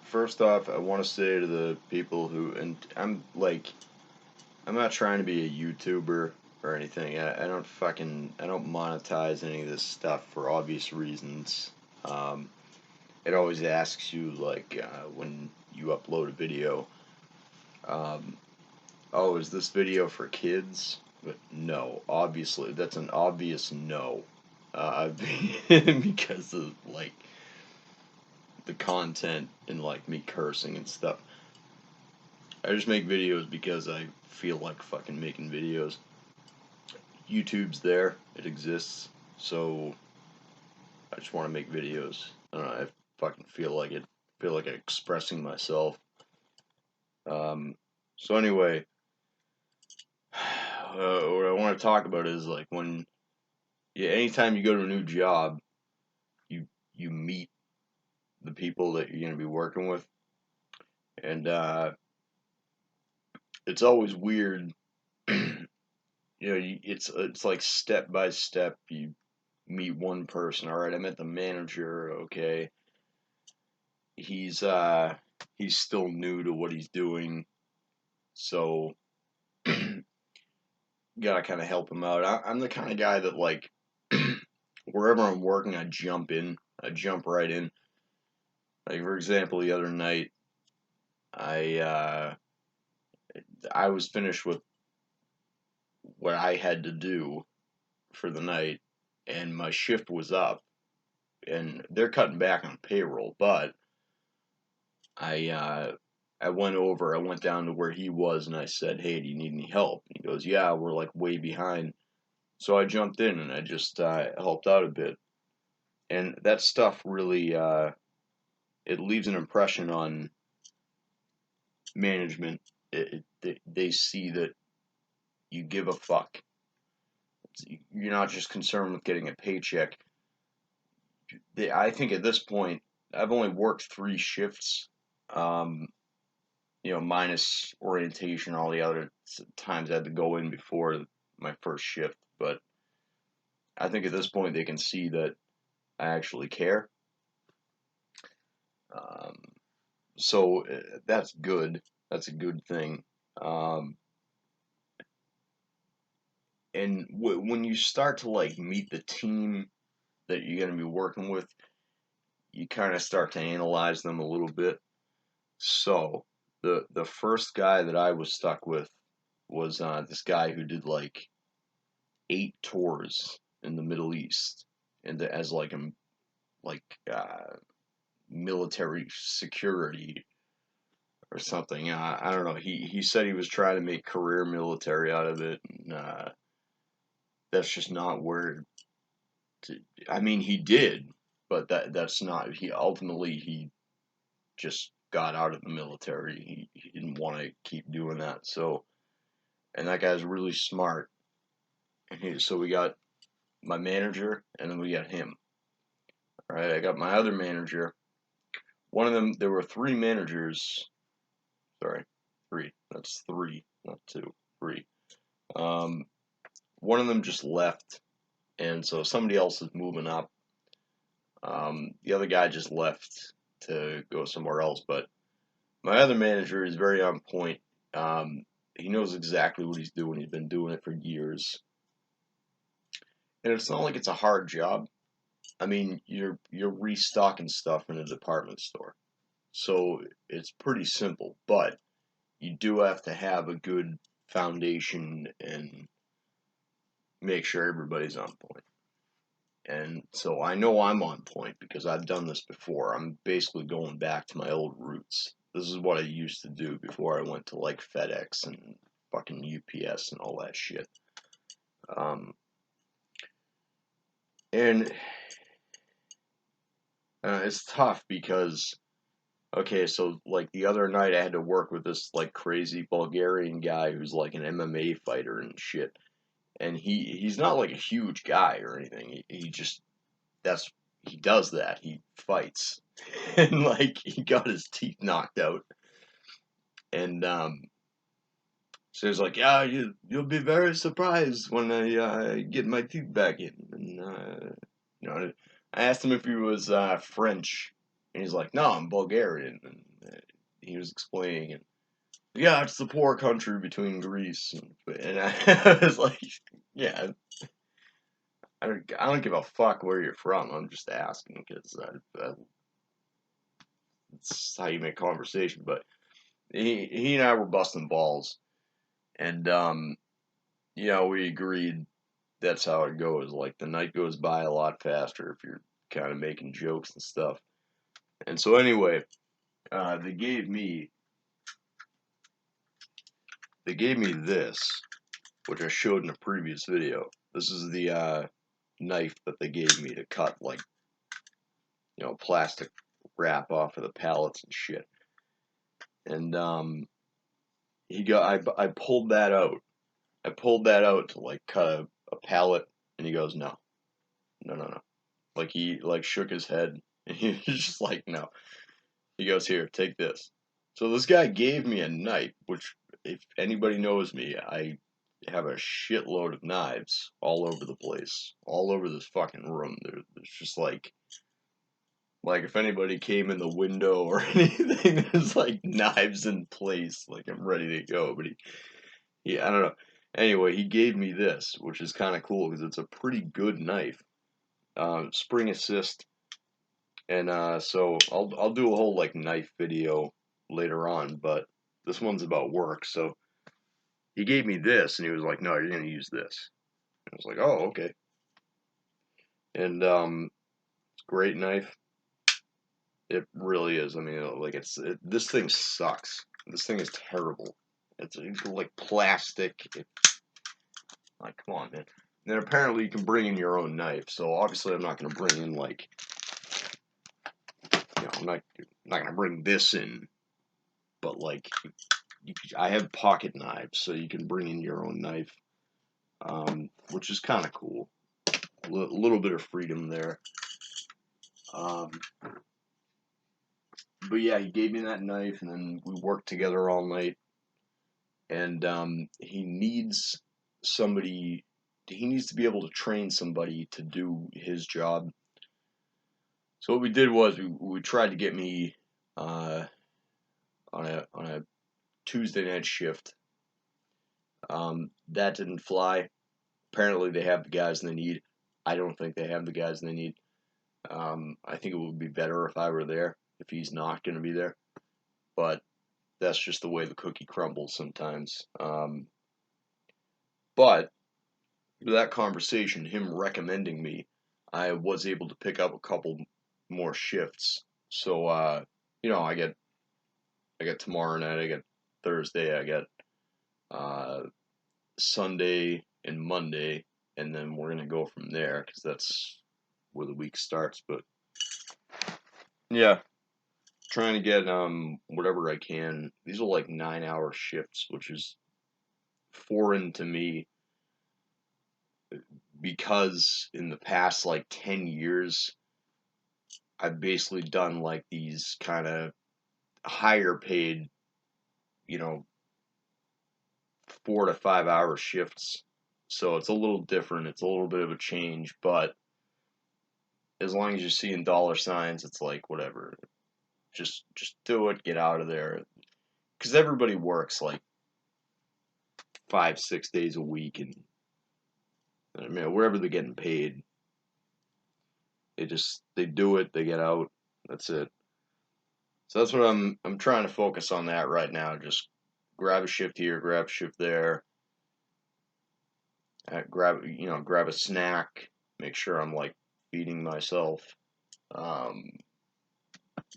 First off, I want to say to the people and I'm not trying to be a YouTuber or anything. I don't monetize any of this stuff for obvious reasons. Um, it always asks you, when you upload a video, um, oh, is this video for kids? But no, obviously, that's an obvious no. Uh, because of, the content and, me cursing and stuff. I just make videos because I feel like fucking making videos. YouTube's there, it exists, so I just want to make videos. I don't know, I fucking feel like it. Feel like expressing myself. Um, so anyway, what I want to talk about is anytime you go to a new job, you meet the people that you're gonna be working with, and it's always weird. It's like step by step. You meet one person. All right, I met the manager. Okay, he's uh he's still new to what he's doing, so gotta kind of help him out. I'm the kind of guy that wherever I'm working, I jump in. I jump right in. Like for example, the other night, I uh, I was finished with what I had to do for the night, and my shift was up, and they're cutting back on payroll, but I uh, I went down to where he was, and I said, "Hey, do you need any help?" He goes, "Yeah, we're like way behind." So I jumped in and I just helped out a bit, and that stuff really it leaves an impression on management. They see that you give a fuck. You're not just concerned with getting a paycheck. I think at this point, I've only worked 3 shifts. Um, minus orientation, all the other times I had to go in before my first shift. But I think at this point they can see that I actually care. Um, so that's good. That's a good thing. Um, and when you start to meet the team that you're going to be working with, you kind of start to analyze them a little bit. So the first guy that I was stuck with was this guy who did 8 tours in the Middle East, and as like uh, military security or something. I don't know. He said he was trying to make career military out of it, and that's just not where. I mean, he did, but that's not. He just got out of the military. He didn't want to keep doing that. So, and that guy's really smart. So we got my manager, and then we got him. All right, I got my other manager. One of them, there were 3 managers. Sorry, three. That's three, not two. Three. Um, one of them just left, and so somebody else is moving up. The other guy just left to go somewhere else, but my other manager is very on point. He knows exactly what he's doing. He's been doing it for years, and it's not like it's a hard job. I mean, you're restocking stuff in a department store, so it's pretty simple. But you do have to have a good foundation and make sure everybody's on point. And so I know I'm on point because I've done this before. I'm basically going back to my old roots. This is what I used to do before I went to FedEx and fucking UPS and all that shit. Um, and it's tough because, okay, so the other night I had to work with this crazy Bulgarian guy who's like an MMA fighter and shit. And he's not like a huge guy or anything. He just that's he does that. He fights, and he got his teeth knocked out, and so he's like, yeah, you'll be very surprised when I get my teeth back in, and I asked him if he was French, And he's like, no, I'm Bulgarian. And he was explaining, and yeah, it's the poor country between Greece and I was like, yeah, I don't give a fuck where you're from. I'm just asking because it's how you make conversation. But he and I were busting balls, and you know, we agreed that's how it goes. Like the night goes by a lot faster if you're kind of making jokes and stuff. And so anyway, they gave me this, which I showed in a previous video. This is the knife that they gave me to cut, like, you know, plastic wrap off of the pallets and shit. And I pulled that out. I pulled that out to like cut a pallet, and he goes, no, no, no, no. Like he like shook his head, and he was just like, no. He goes, here, take this. So this guy gave me a knife, which, if anybody knows me, I have a shitload of knives all over the place, all over this fucking room. There's just like if anybody came in the window or anything, there's like knives in place, like I'm ready to go. But I don't know. Anyway, he gave me this, which is kind of cool because it's a pretty good knife, spring assist, and so I'll do a whole like knife video later on, but this one's about work. So he gave me this, and he was like, "No, you're gonna use this." I was like, "Oh, okay." And it's a great knife. It really is. I mean, like this thing sucks. This thing is terrible. It's like plastic. Like, come on, man. And then apparently you can bring in your own knife. So obviously I'm not gonna bring in like, you know, I'm not gonna bring this in. But like, I have pocket knives, so you can bring in your own knife, which is kind of cool. A little bit of freedom there. Um, but yeah, he gave me that knife, and then we worked together all night. And he needs somebody. He needs to be able to train somebody to do his job. So what we did was we tried to get me on a Tuesday night shift. That didn't fly. Apparently they have the guys they need. I don't think they have the guys they need. I think it would be better if I were there, if he's not going to be there. But that's just the way the cookie crumbles sometimes. But that conversation, him recommending me, I was able to pick up a couple more shifts. So, you know, I get tomorrow night, I get Thursday, I get uh, Sunday and Monday, and then we're gonna go from there because that's where the week starts. But yeah, trying to get whatever I can. These are like 9 hour shifts, which is foreign to me because in the past like 10 years, I've basically done like these kind of higher paid, you know, 4 to 5 hour shifts. So it's a little different. It's a little bit of a change, but as long as you're seeing dollar signs, it's like whatever. Just do it. Get out of there. Because everybody works like 5 6 days a week, and I mean wherever they're getting paid, they do it. They get out. That's it. So that's what I'm trying to focus on that right now. Just grab a shift here, grab a shift there, grab a snack. Make sure I'm like feeding myself. Um,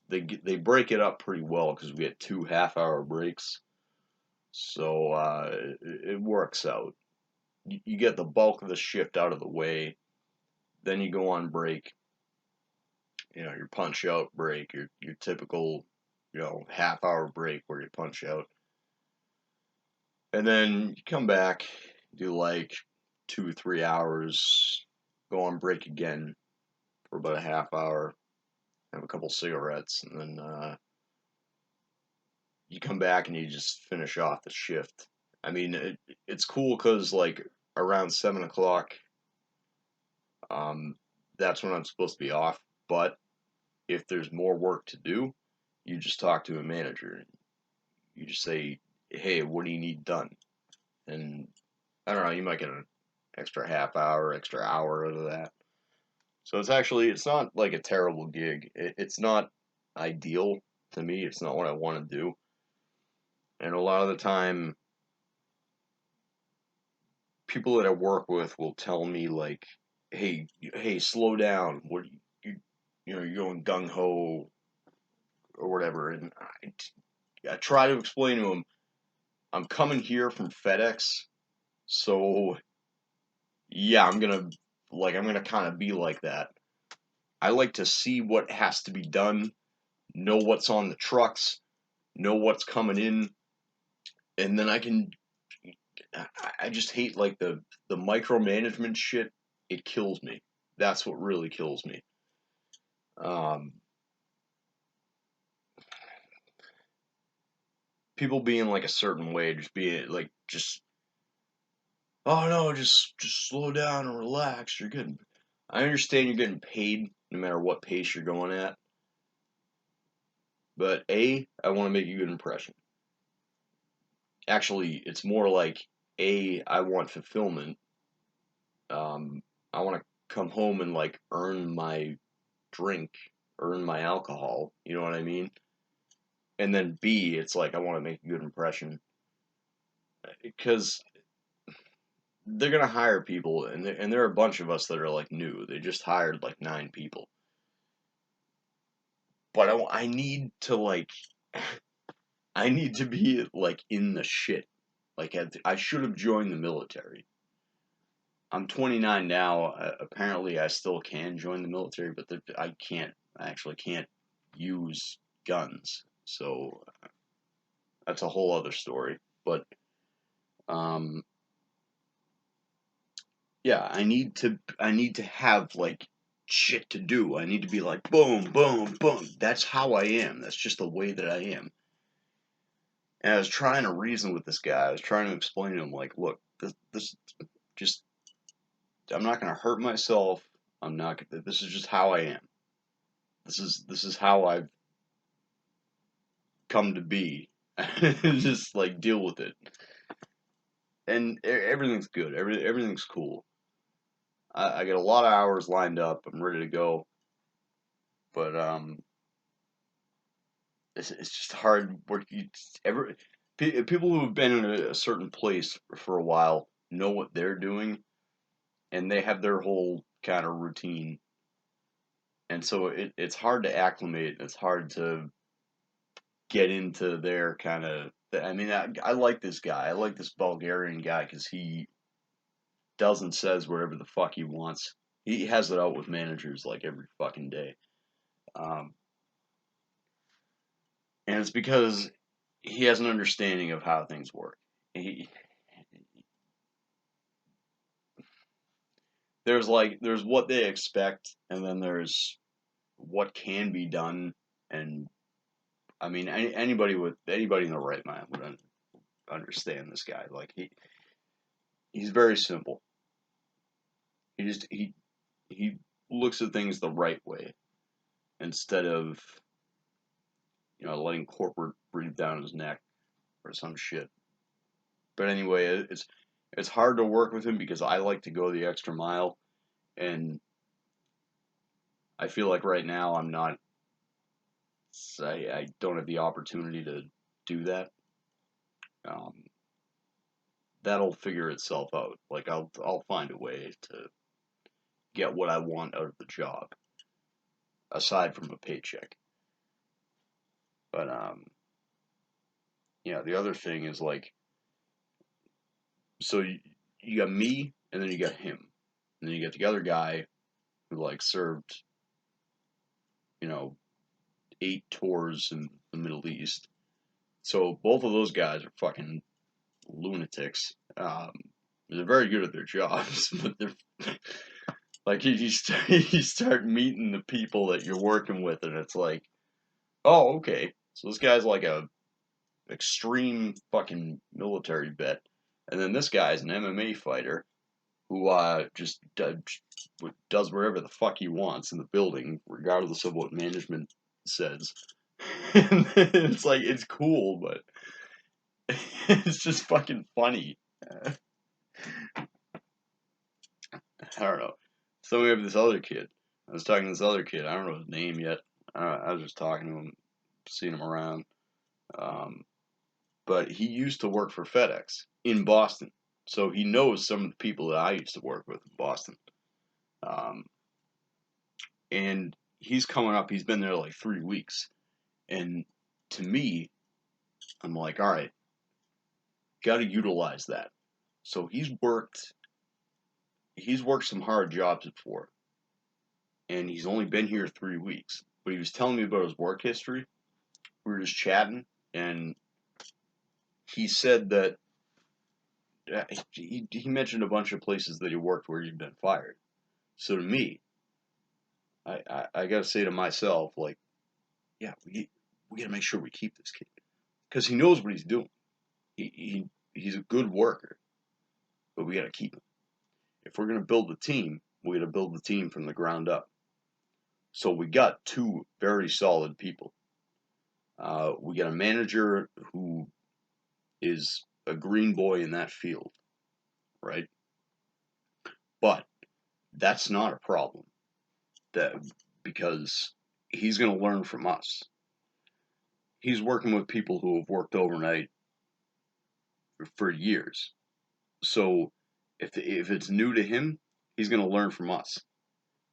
they break it up pretty well because we get 2 half-hour breaks, so it works out. You get the bulk of the shift out of the way, then you go on break. You know, your punch out break, your typical, you know, half-hour break where you punch out, and then you come back, do like 2 3 hours, go on break again for about a half hour, have a couple cigarettes, and then you come back and you just finish off the shift. I mean, it's cool because like around 7 o'clock, um, that's when I'm supposed to be off. But if there's more work to do, you just talk to a manager. You just say, hey, what do you need done? And I don't know, you might get an extra half hour, extra hour out of that. So it's not like a terrible gig. It's not ideal to me. It's not what I want to do. And a lot of the time, people that I work with will tell me like, hey, slow down. What you're going gung ho or whatever. And I try to explain to them, I'm coming here from FedEx, so yeah, I'm gonna kind of be like that. I like to see what has to be done, know what's on the trucks, know what's coming in, and then I can. I just hate like the micromanagement shit. It kills me. That's what really kills me. Um, People being like a certain way, just being like just oh no, just slow down and relax. You're getting. I understand you're getting paid no matter what pace you're going at, but I want to make a good impression. Actually, it's more like I want fulfillment. I want to come home and like earn my drink, earn my alcohol. You know what I mean? And then B, it's like I want to make a good impression because they're gonna hire people, and there are a bunch of us that are like new. They just hired like 9 people, but I need to like I need to be like in the shit. Like I should have joined the military. I'm 29 now. Apparently, I still can join the military, but I can't. I actually can't use guns. So that's a whole other story. But um, yeah, I need to have like shit to do. I need to be like boom, boom, boom. That's how I am. That's just the way that I am. And I was trying to reason with this guy. I was trying to explain to him like, look, this just I'm not gonna hurt myself. I'm not. This is just how I am. This is how I've come to be. Just like deal with it, and everything's good. Everything's cool. I get a lot of hours lined up. I'm ready to go, but it's just hard work. People who have been in a certain place for a while know what they're doing, and they have their whole kind of routine, and so it's hard to acclimate. It's hard to get into their kind of. I mean, I like this guy. I like this Bulgarian guy because he does and says whatever the fuck he wants. He has it out with managers like every fucking day. Um, and it's because he has an understanding of how things work. He, there's what they expect, and then there's what can be done. And I mean, anybody in the right mind would understand this guy. Like he's very simple. He just he looks at things the right way instead of letting corporate breathe down his neck or some shit. But anyway, it's hard to work with him because I like to go the extra mile, and I feel like right now I don't have the opportunity to do that. Um, that'll figure itself out. Like I'll find a way to get what I want out of the job, aside from a paycheck. But yeah, the other thing is like, so you got me, and then you got him, and then you got the other guy who like served, you know, 8 tours in the Middle East. So both of those guys are fucking lunatics. They're very good at their jobs, but they're like you start meeting the people that you're working with, and it's like, oh, okay, so this guy's like a extreme fucking military vet, and then this guy's an MMA fighter, who just does whatever the fuck he wants in the building, regardless of what management says. And it's like, it's cool, but it's just fucking funny. I don't know. So we have this other kid. I was talking to this other kid. I don't know his name yet. I was just talking to him, seeing him around. Um, but he used to work for FedEx in Boston. So he knows some of the people that I used to work with in Boston. Um, and he's coming up. He's been there like 3 weeks. And to me, I'm like, all right, got to utilize that. So he's worked some hard jobs before, and he's only been here 3 weeks. But he was telling me about his work history. We were just chatting, and he said that he mentioned a bunch of places that he worked where he'd been fired. So to me, I got to say to myself, like, yeah, we got to make sure we keep this kid because he knows what he's doing. He's a good worker, but we got to keep him. If we're gonna build the team, we got to build the team from the ground up. So we got two very solid people. We got a manager who is a green boy in that field, right? But that's not a problem. That because he's going to learn from us. He's working with people who have worked overnight for years. So if it's new to him, he's going to learn from us,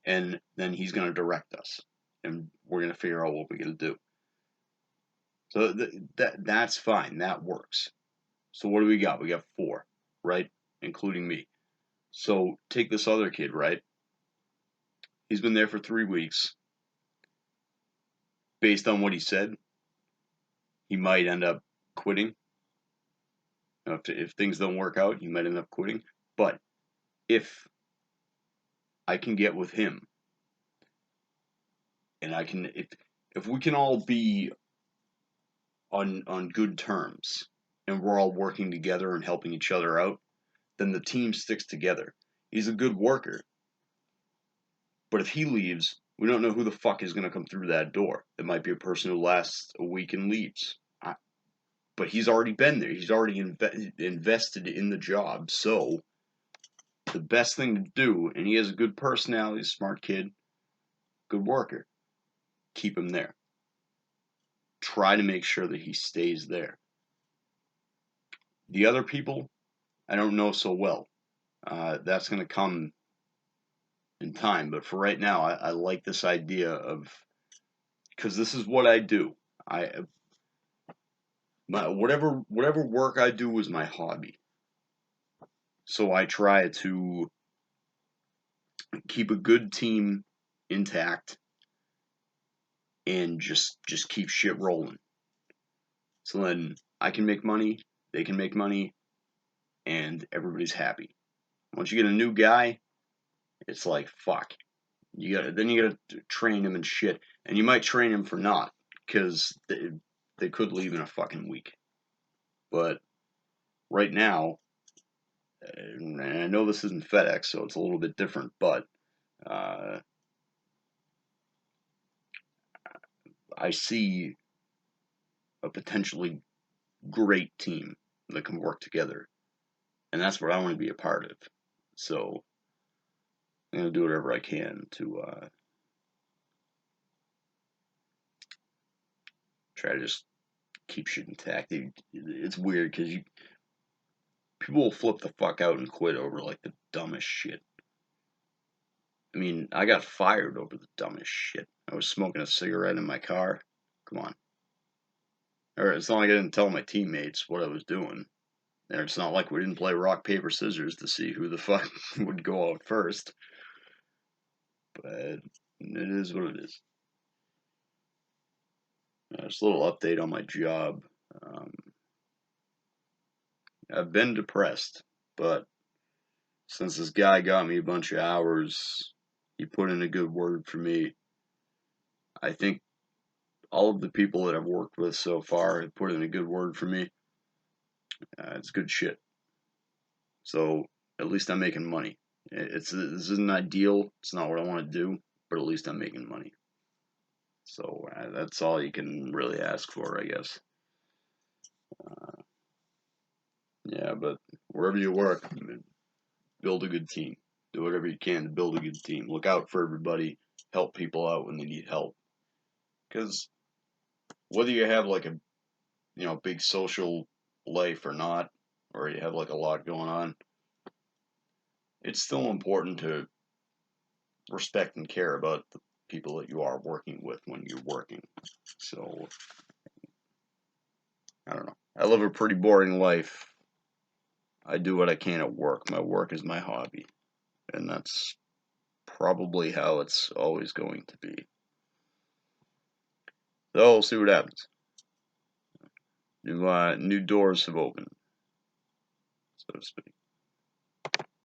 and then he's going to direct us, and we're going to figure out what we're going to do. So that's fine. That works. So what do we got? We got four, right? Including me. So take this other kid, right? He's been there for 3 weeks. Based on what he said, he might end up quitting. If things don't work out, he might end up quitting. But if I can get with him, and if we can all be on good terms, and we're all working together and helping each other out, then the team sticks together. He's a good worker, but if he leaves, we don't know who the fuck is going to come through that door. It might be a person who lasts a week and leaves. But he's already been there. He's already invested in the job. So the best thing to do, and he has a good personality, a smart kid, good worker, keep him there. Try to make sure that he stays there. The other people, I don't know so well. That's going to come in time. But for right now, I like this idea of, because this is what I do. Whatever work I do is my hobby. So I try to keep a good team intact and just keep shit rolling. So then I can make money, they can make money, and everybody's happy. Once you get a new guy, it's like fuck. You gotta train him and shit, and you might train him for naught because they could leave in a fucking week. But right now, and I know this isn't FedEx, so it's a little bit different, but I see a potentially great team that can work together, and that's what I want to be a part of. So I'm gonna do whatever I can to try to just keep shit intact. It's weird because people will flip the fuck out and quit over like the dumbest shit. I mean, I got fired over the dumbest shit. I was smoking a cigarette in my car. Come on. Or it's not like I didn't tell my teammates what I was doing. And it's not like we didn't play rock, paper, scissors to see who the fuck would go out first. But it is what it is. Just a little update on my job. I've been depressed, but since this guy got me a bunch of hours, he put in a good word for me. I think all of the people that I've worked with so far have put in a good word for me. It's good shit. So at least I'm making money. This isn't ideal. It's not what I want to do, but at least I'm making money. So that's all you can really ask for, I guess. Yeah, but wherever you work, build a good team. Do whatever you can to build a good team. Look out for everybody. Help people out when they need help. Because whether you have like a big social life or not, or you have like a lot going on, it's still important to respect and care about the people that you are working with when you're working. So I don't know. I live a pretty boring life. I do what I can at work. My work is my hobby, and that's probably how it's always going to be. So we'll see what happens. New doors have opened, so to speak.